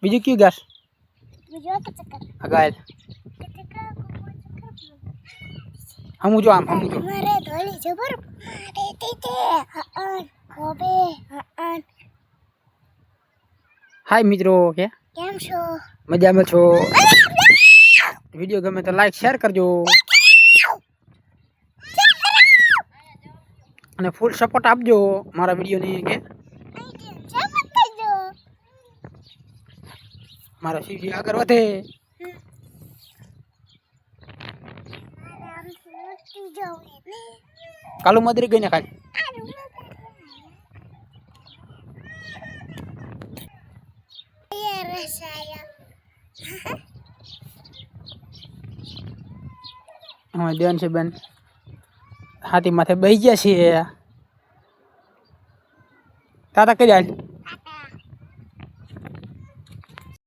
બીજું કયું ઘાસ બીજું તો ચક્કર અગાય હમું જો આમ હમું જો મારે ધોળી જબર મારે તીતે હન કોબે હન હાય મિત્રો કે કેમ છો મજામાં છો વિડિયો ગમે તો લાઈક શેર કરજો અને ફૂલ સપોર્ટ આપજો મારા વિડિયો ને કે મારા સીડી આગળ વધે કાલુ મદરી ગઈ ને ખાલી હા બેન છે બેન હાથી માથે બેસી ગયા છીએ તાતા કરી હાલ